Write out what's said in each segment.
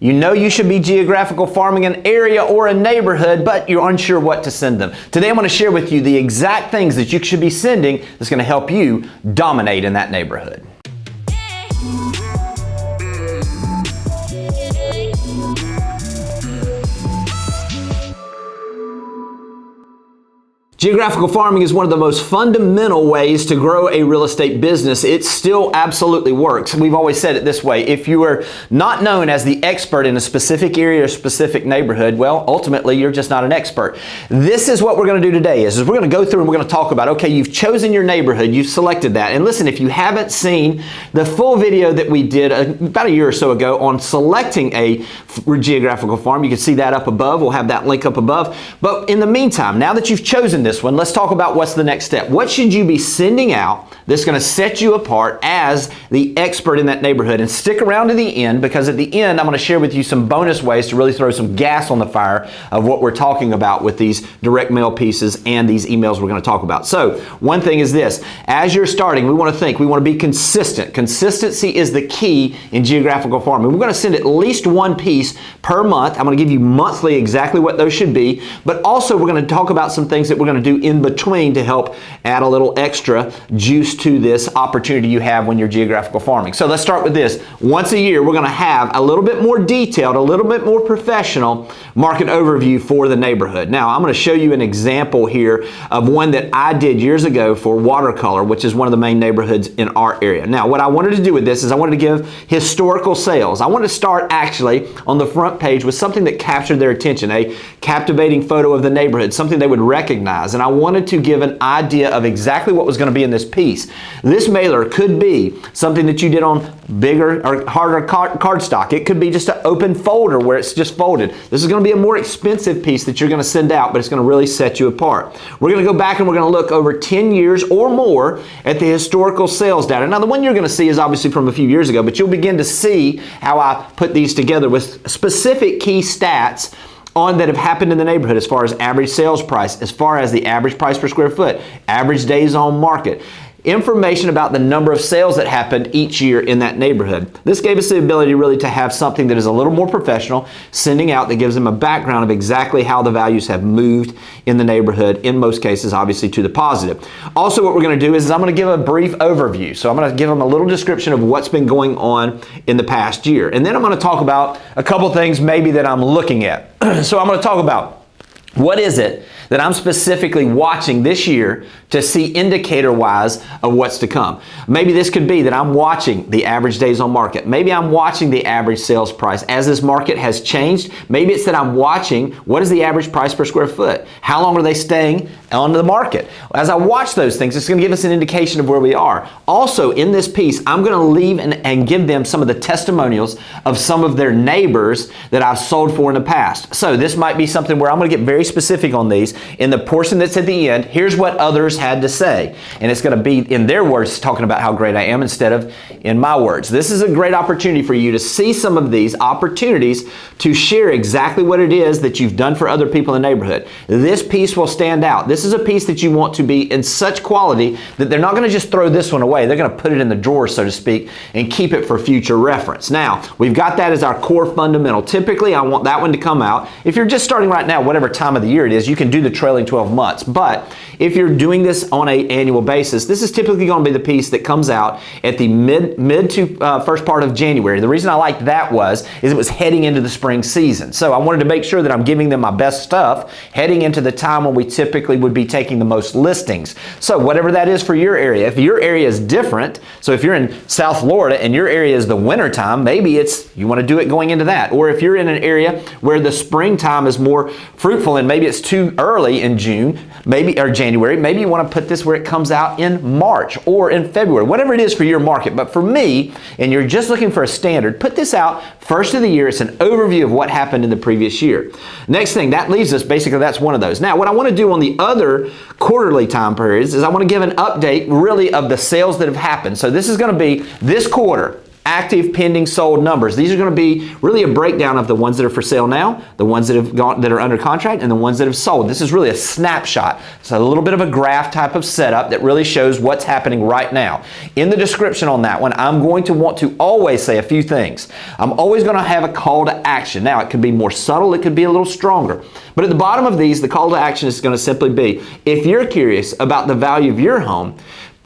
You know you should be geographical farming an area or a neighborhood, but you're unsure what to send them. Today I'm going to share with you the exact things that you should be sending that's going to help you dominate in that neighborhood. Geographical farming is one of the most fundamental ways to grow a real estate business. It still absolutely works. We've always said it this way: if you are not known as the expert in a specific area or specific neighborhood, well, ultimately you're just not an expert. This is what we're going to do today is we're going to go through and we're going to talk about, okay, you've chosen your neighborhood, you've selected that. And listen, if you haven't seen the full video that we did about a year or so ago on selecting a geographical farm, you can see that up above. We'll have that link up above. But in the meantime, now that you've chosen this one, let's talk about what's the next step. What should you be sending out that's going to set you apart as the expert in that neighborhood? And stick around to the end, because at the end I'm going to share with you some bonus ways to really throw some gas on the fire of what we're talking about with these direct mail pieces and these emails we're going to talk about. So one thing is this: as you're starting, we want to be consistent. Consistency is the key in geographical farming. We're going to send at least one piece per month. I'm going to give you monthly exactly what those should be, but also we're going to talk about some things that we're going to do in between to help add a little extra juice to this opportunity you have when you're geographical farming. So let's start with this. Once a year, we're going to have a little bit more detailed, a little bit more professional market overview for the neighborhood. Now, I'm going to show you an example here of one that I did years ago for Watercolor, which is one of the main neighborhoods in our area. Now, what I wanted to do with this is I wanted to give historical sales. I wanted to start actually on the front page with something that captured their attention, a captivating photo of the neighborhood, something they would recognize. And I wanted to give an idea of exactly what was going to be in this piece. This mailer could be something that you did on bigger or harder cardstock. It could be just an open folder where it's just folded. This is going to be a more expensive piece that you're going to send out, but it's going to really set you apart. We're going to go back and we're going to look over 10 years or more at the historical sales data. Now, the one you're going to see is obviously from a few years ago, but you'll begin to see how I put these together with specific key stats that have happened in the neighborhood, as far as average sales price, as far as the average price per square foot, average days on market, information about the number of sales that happened each year in that neighborhood. This gave us the ability really to have something that is a little more professional, sending out that gives them a background of exactly how the values have moved in the neighborhood, in most cases obviously to the positive. Also, what we're going to do is I'm going to give a brief overview. So I'm going to give them a little description of what's been going on in the past year. And then I'm going to talk about a couple things maybe that I'm looking at. So I'm going to talk about what is it that I'm specifically watching this year to see indicator-wise of what's to come. Maybe this could be that I'm watching the average days on market. Maybe I'm watching the average sales price. As this market has changed, maybe it's that I'm watching what is the average price per square foot. How long are they staying on the market? As I watch those things, it's going to give us an indication of where we are. Also, in this piece, I'm going to leave and give them some of the testimonials of some of their neighbors that I've sold for in the past. So this might be something where I'm going to get very specific on these. In the portion that's at the end, here's what others had to say. And it's going to be in their words talking about how great I am instead of in my words. This is a great opportunity for you to see some of these opportunities to share exactly what it is that you've done for other people in the neighborhood. This piece will stand out. This is a piece that you want to be in such quality that they're not going to just throw this one away. They're going to put it in the drawer, so to speak, and keep it for future reference. Now, we've got that as our core fundamental. Typically, I want that one to come out. If you're just starting right now, whatever time of the year it is, you can do the trailing 12 months. But if you're doing this on an annual basis, this is typically going to be the piece that comes out at the mid to first part of January. The reason I liked that is it was heading into the spring season. So I wanted to make sure that I'm giving them my best stuff heading into the time when we typically would be taking the most listings. So whatever that is for your area, if your area is different, so if you're in South Florida and your area is the winter time, maybe you want to do it going into that. Or if you're in an area where the springtime is more fruitful and maybe it's too early in June, or January, maybe you want to put this where it comes out in March or in February, whatever it is for your market. But for me, and you're just looking for a standard, put this out first of the year. It's an overview of what happened in the previous year. Next thing, that leaves us, basically that's one of those. Now, what I want to do on the other quarterly time periods is I want to give an update really of the sales that have happened. So this is going to be this quarter. active, pending, sold numbers. These are going to be really a breakdown of the ones that are for sale now, the ones that are under contract, and the ones that have sold. This is really a snapshot. It's a little bit of a graph type of setup that really shows what's happening right now. In the description on that one, I'm going to want to always say a few things. I'm always going to have a call to action. Now, it could be more subtle, it could be a little stronger. But at the bottom of these, the call to action is going to simply be, if you're curious about the value of your home,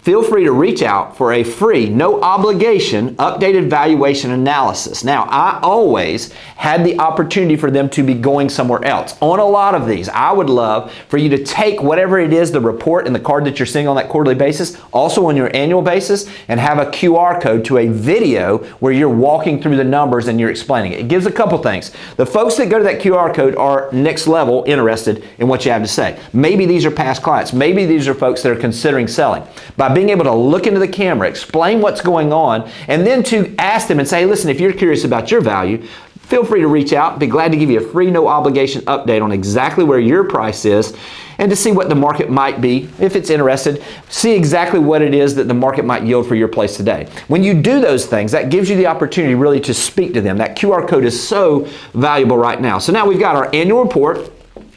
feel free to reach out for a free, no obligation, updated valuation analysis. Now, I always had the opportunity for them to be going somewhere else. On a lot of these, I would love for you to take whatever it is, the report and the card that you're seeing on that quarterly basis, also on your annual basis, and have a QR code to a video where you're walking through the numbers and you're explaining it. It gives a couple things. The folks that go to that QR code are next level interested in what you have to say. Maybe these are past clients. Maybe these are folks that are considering selling. By being able to look into the camera, explain what's going on, and then to ask them and say, listen, if you're curious about your value, feel free to reach out. Be glad to give you a free, no obligation update on exactly where your price is and to see what the market might be. If it's interested, see exactly what it is that the market might yield for your place today. When you do those things, that gives you the opportunity really to speak to them. That QR code is so valuable right now. So now we've got our annual report.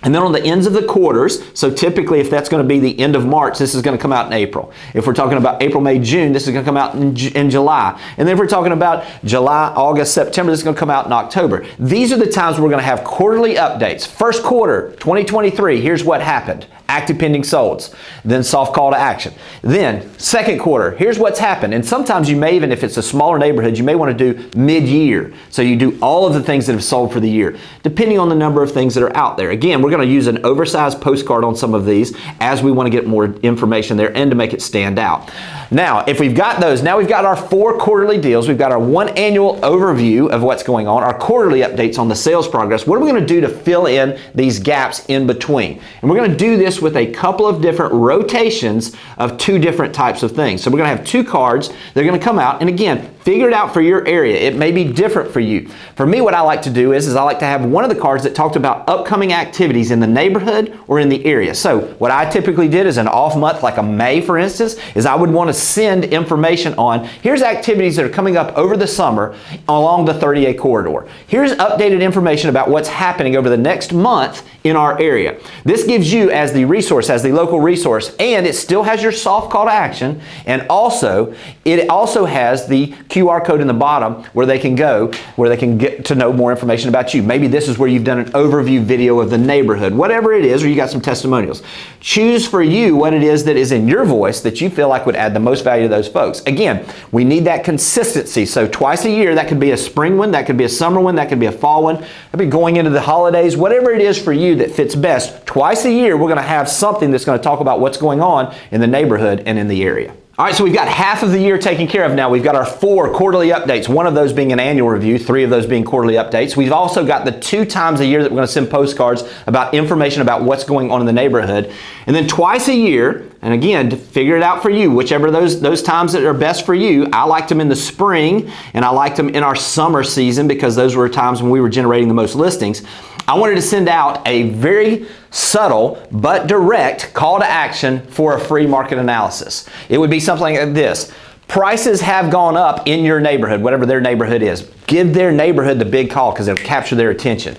And then on the ends of the quarters, so typically if that's going to be the end of March, this is going to come out in April. If we're talking about April, May, June, this is going to come out in July. And then if we're talking about July, August, September, this is going to come out in October. These are the times we're going to have quarterly updates. First quarter, 2023, here's what happened. Active, pending, solds. Then soft call to action. Then second quarter, here's what's happened. And sometimes you may even, if it's a smaller neighborhood, you may want to do mid-year. So you do all of the things that have sold for the year, depending on the number of things that are out there. Again, we're going to use an oversized postcard on some of these as we want to get more information there and to make it stand out. Now, if we've got those, now we've got our 4 quarterly deals. We've got our 1 annual overview of what's going on, our quarterly updates on the sales progress. What are we going to do to fill in these gaps in between? And we're going to do this with a couple of different rotations of 2 different types of things. So we're going to have 2 cards. They're going to come out, and again, figure it out for your area. It may be different for you. For me, what I like to do is I like to have one of the cards that talked about upcoming activities in the neighborhood or in the area. So what I typically did is an off month, like a May, for instance, is I would want to send information on, here's activities that are coming up over the summer along the 30A corridor. Here's updated information about what's happening over the next month in our area. This gives you as the resource, as the local resource, and it still has your soft call to action, and it also has the QR code in the bottom where they can go, where they can get to know more information about you. Maybe this is where you've done an overview video of the neighborhood, whatever it is, or you got some testimonials. Choose for you what it is that is in your voice that you feel like would add the most value to those folks. Again, we need that consistency. So twice a year, that could be a spring one, that could be a summer one, that could be a fall one, that could be going into the holidays, whatever it is for you that fits best. Twice a year, we're going to have something that's going to talk about what's going on in the neighborhood and in the area. All right, so we've got half of the year taken care of now. We've got our 4 quarterly updates, one of those being an annual review, 3 of those being quarterly updates. We've also got the 2 times a year that we're going to send postcards about information about what's going on in the neighborhood. And then twice a year, and again, to figure it out for you, whichever those times that are best for you. I liked them in the spring, and I liked them in our summer season because those were times when we were generating the most listings. I wanted to send out a very subtle but direct call to action for a free market analysis. It would be something like this. Prices have gone up in your neighborhood, whatever their neighborhood is. Give their neighborhood the big call because it'll capture their attention.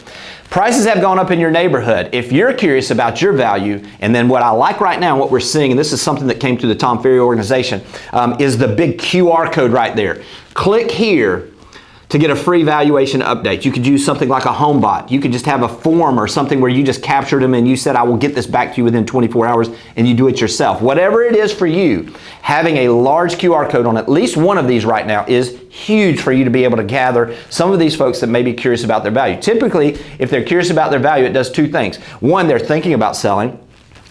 Prices have gone up in your neighborhood. If you're curious about your value, and then what I like right now, what we're seeing, and this is something that came through the Tom Ferry organization, is the big QR code right there. Click here to get a free valuation update. You could use something like a HomeBot. You could just have a form or something where you just captured them and you said, I will get this back to you within 24 hours, and you do it yourself. Whatever it is for you, having a large QR code on at least one of these right now is huge for you to be able to gather some of these folks that may be curious about their value. Typically, if they're curious about their value, it does 2 things. One, they're thinking about selling.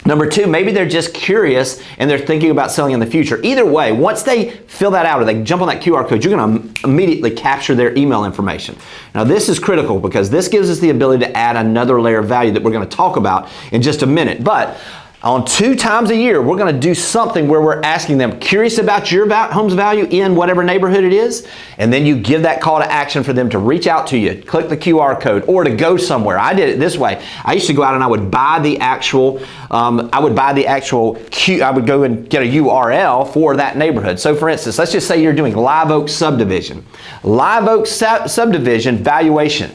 Number 2, maybe they're just curious and they're thinking about selling in the future. Either way, once they fill that out or they jump on that QR code, you're going to immediately capture their email information. Now, this is critical because this gives us the ability to add another layer of value that we're going to talk about in just a minute. But On 2 times a year, we're going to do something where we're asking them, curious about your home's value in whatever neighborhood it is, and then you give that call to action for them to reach out to you, click the QR code, or to go somewhere. I did it this way. I used to go out and I would buy the actual, I would go and get a URL for that neighborhood. So for instance, let's just say you're doing Live Oak subdivision. Live Oak subdivision valuation.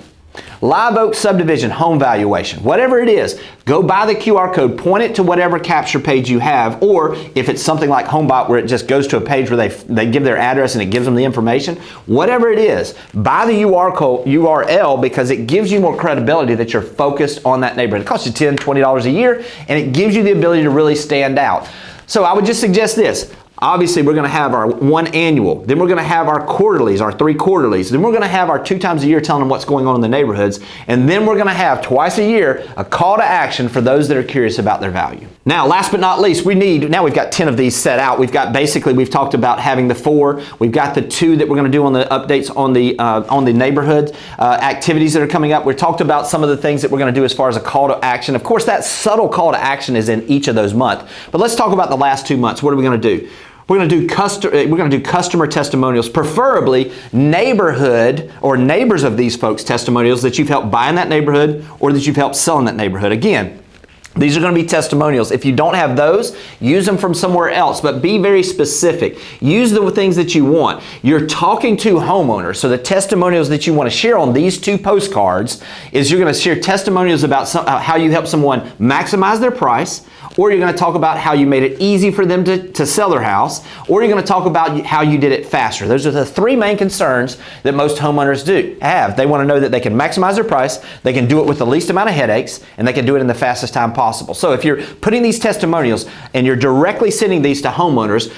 Live Oak subdivision home valuation, whatever it is, go buy the QR code, point it to whatever capture page you have, or if it's something like HomeBot where it just goes to a page where they give their address and it gives them the information, whatever it is, buy the URL because it gives you more credibility that you're focused on that neighborhood. It costs you $10, $20 a year, and it gives you the ability to really stand out. So I would just suggest this. Obviously, we're going to have our 1 annual. Then we're going to have our quarterlies, our 3 quarterlies. Then we're going to have our 2 times a year telling them what's going on in the neighborhoods. And then we're going to have twice a year a call to action for those that are curious about their value. Now, last but not least, now we've got 10 of these set out. We've talked about having the 4. We've got the 2 that we're going to do on the updates on the neighborhood activities that are coming up. We talked about some of the things that we're going to do as far as a call to action. Of course, that subtle call to action is in each of those months. But let's talk about the last 2 months. What are we going to do? We're going to do customer testimonials, preferably neighborhood or neighbors of these folks' testimonials that you've helped buy in that neighborhood or that you've helped sell in that neighborhood. Again, these are going to be testimonials. If you don't have those, use them from somewhere else, but be very specific. Use the things that you want. You're talking to homeowners, so the testimonials that you want to share on these 2 postcards is you're going to share testimonials about how you help someone maximize their price, or you're going to talk about how you made it easy for them to sell their house, or you're going to talk about how you did it faster. Those are the 3 main concerns that most homeowners have. They want to know that they can maximize their price, they can do it with the least amount of headaches, and they can do it in the fastest time possible. So if you're putting these testimonials and you're directly sending these to homeowners,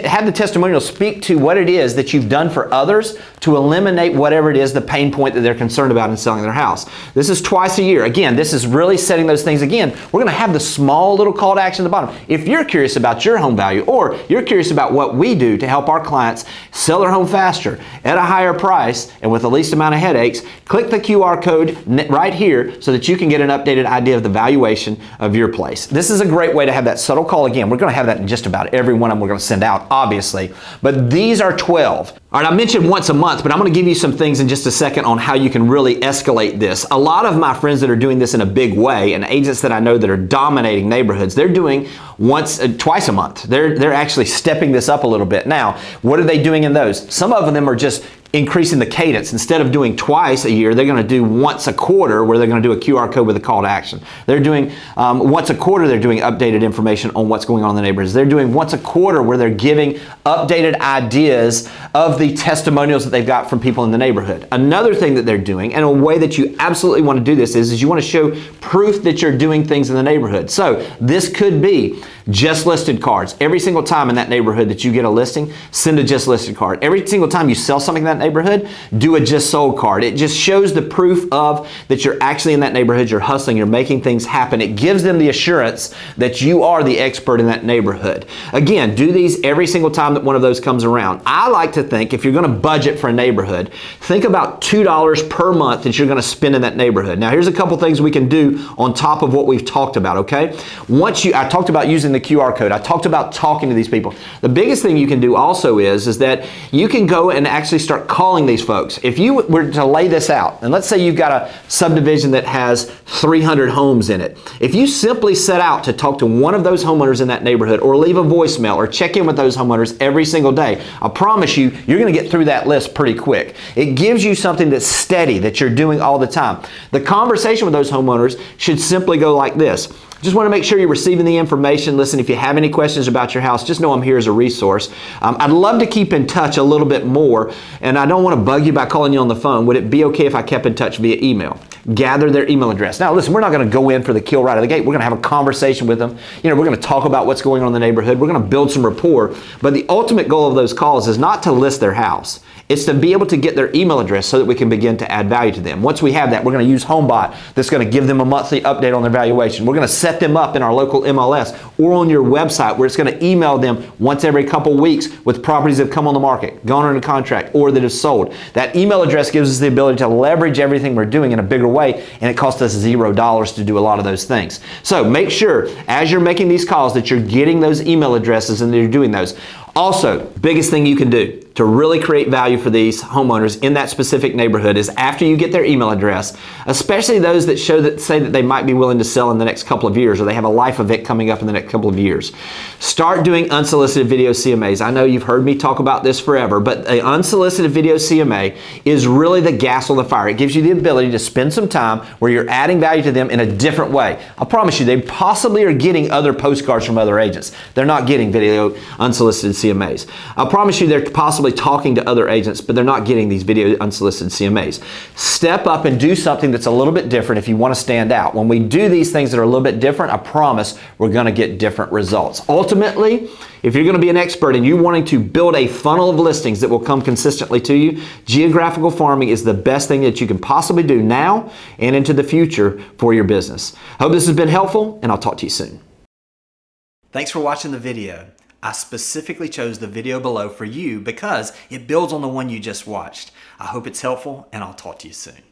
have the testimonials speak to what it is that you've done for others to eliminate whatever it is, the pain point that they're concerned about in selling their house. This is twice a year. Again, this is really setting those things. Again, we're going to have the small little call to action at the bottom. If you're curious about your home value, or you're curious about what we do to help our clients sell their home faster at a higher price and with the least amount of headaches, click the QR code right here so that you can get an updated idea of the valuation of your place. This is a great way to have that subtle call. Again, we're going to have that in just about every one of them we're going to send out, obviously, but these are 12. All right, I mentioned once a month, but I'm going to give you some things in just a second on how you can really escalate this. A lot of my friends that are doing this in a big way, and agents that I know that are dominating neighborhoods, they're doing twice a month. They're actually stepping this up a little bit. Now, what are they doing in those? Some of them are just increasing the cadence. Instead of doing twice a year, they're going to do once a quarter where they're going to do a QR code with a call to action. They're doing once a quarter, they're doing updated information on what's going on in the neighborhoods. They're doing once a quarter where they're giving updated ideas of the testimonials that they've got from people in the neighborhood. Another thing that they're doing, and a way that you absolutely want to do this is you want to show proof that you're doing things in the neighborhood. So this could be just listed cards. Every single time in that neighborhood that you get a listing, send a just listed card. Every single time you sell something in that neighborhood, do a just sold card. It just shows the proof of that you're actually in that neighborhood, you're hustling, you're making things happen. It gives them the assurance that you are the expert in that neighborhood. Again, do these every single time that one of those comes around. I like to think if you're going to budget for a neighborhood, think about $2 per month that you're going to spend in that neighborhood. Now, here's a couple things we can do on top of what we've talked about, okay? I talked about using the QR code. I talked about talking to these people. The biggest thing you can do also is that you can go and actually start calling these folks. If you were to lay this out, and let's say you've got a subdivision that has 300 homes in it. If you simply set out to talk to one of those homeowners in that neighborhood, or leave a voicemail, or check in with those homeowners every single day, I promise you, you're going to get through that list pretty quick. It gives you something that's steady, that you're doing all the time. The conversation with those homeowners should simply go like this. Just want to make sure you're receiving the information. Listen, if you have any questions about your house, just know I'm here as a resource. I'd love to keep in touch a little bit more, and I don't want to bug you by calling you on the phone. Would it be okay if I kept in touch via email? Gather their email address. Now, listen, we're not going to go in for the kill right out of the gate. We're going to have a conversation with them. We're going to talk about what's going on in the neighborhood. We're going to build some rapport. But the ultimate goal of those calls is not to list their house. It's to be able to get their email address so that we can begin to add value to them. Once we have that, we're going to use HomeBot that's going to give them a monthly update on their valuation. We're going to set them up in our local MLS or on your website where it's going to email them once every couple weeks with properties that have come on the market, gone under contract, or that have sold. That email address gives us the ability to leverage everything we're doing in a bigger way, and it costs us $0 to do a lot of those things. So make sure as you're making these calls that you're getting those email addresses and that you're doing those. Also, biggest thing you can do to really create value for these homeowners in that specific neighborhood is after you get their email address, especially those that say that they might be willing to sell in the next couple of years or they have a life event coming up in the next couple of years. Start doing unsolicited video CMAs. I know you've heard me talk about this forever, but an unsolicited video CMA is really the gas on the fire. It gives you the ability to spend some time where you're adding value to them in a different way. I promise you, they possibly are getting other postcards from other agents. They're not getting video unsolicited CMAs. I promise you they're possibly talking to other agents, but they're not getting these video unsolicited CMAs. Step up and do something that's a little bit different if you want to stand out. When we do these things that are a little bit different, I promise we're going to get different results. Ultimately, if you're going to be an expert and you're wanting to build a funnel of listings that will come consistently to you, geographical farming is the best thing that you can possibly do now and into the future for your business. Hope this has been helpful, and I'll talk to you soon. Thanks for watching the video. I specifically chose the video below for you because it builds on the one you just watched. I hope it's helpful, and I'll talk to you soon.